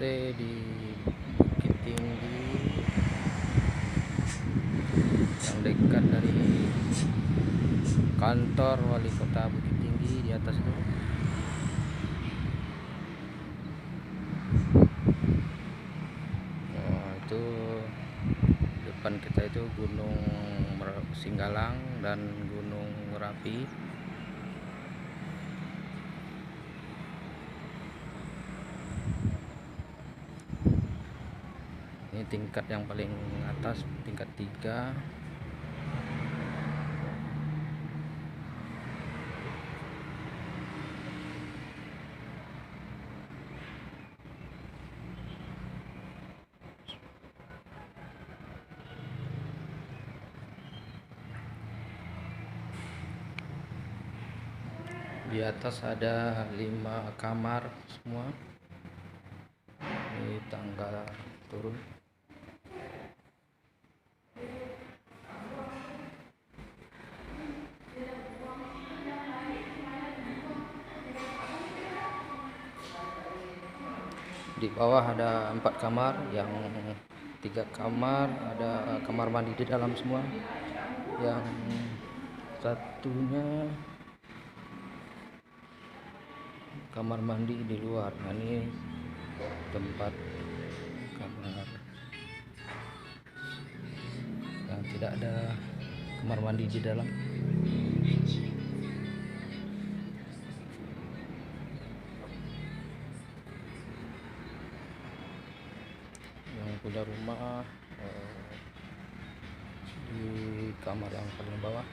stay di Bukit Tinggi yang dekat dari kantor wali kota Bukit Tinggi di atas itu. Nah, itu depan kita itu Gunung Singgalang dan Gunung Merapi. Ini tingkat yang paling atas, tingkat 3. Di atas ada 5 kamar semua. Ini tangga turun. Di bawah ada 4 kamar, yang 3 kamar ada kamar mandi di dalam semua, yang satunya kamar mandi di luar. Nah, ini tempat kamar yang tidak ada kamar mandi di dalam. Yang punya rumah di kamar yang paling bawah.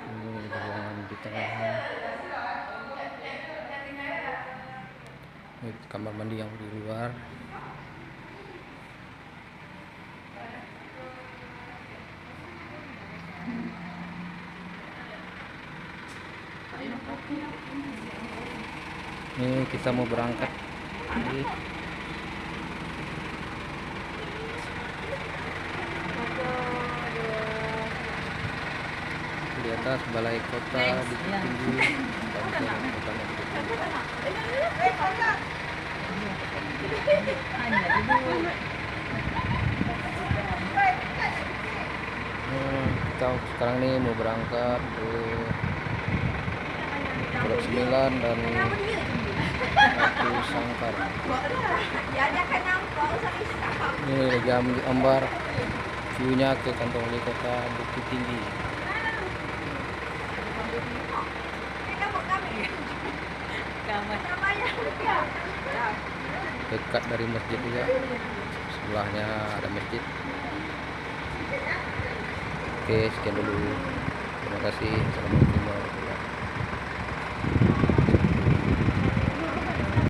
Ini ruangan di tengahnya. Ini kamar mandi yang di luar. Ini kita mau berangkat. Di atas balai kota Bukit Tinggi, kantor kota Bukit Tinggi. Kita sekarang nih mau berangkat ke Blok 9 dan Batu Sangkar. Ini lagi gambar view-nya ke kantor wali kota Bukit Tinggi. Dekat dari masjid juga, sebelahnya ada masjid. Oke, sekian dulu. Terima kasih. Assalamualaikum warahmatullahi wabarakatuh.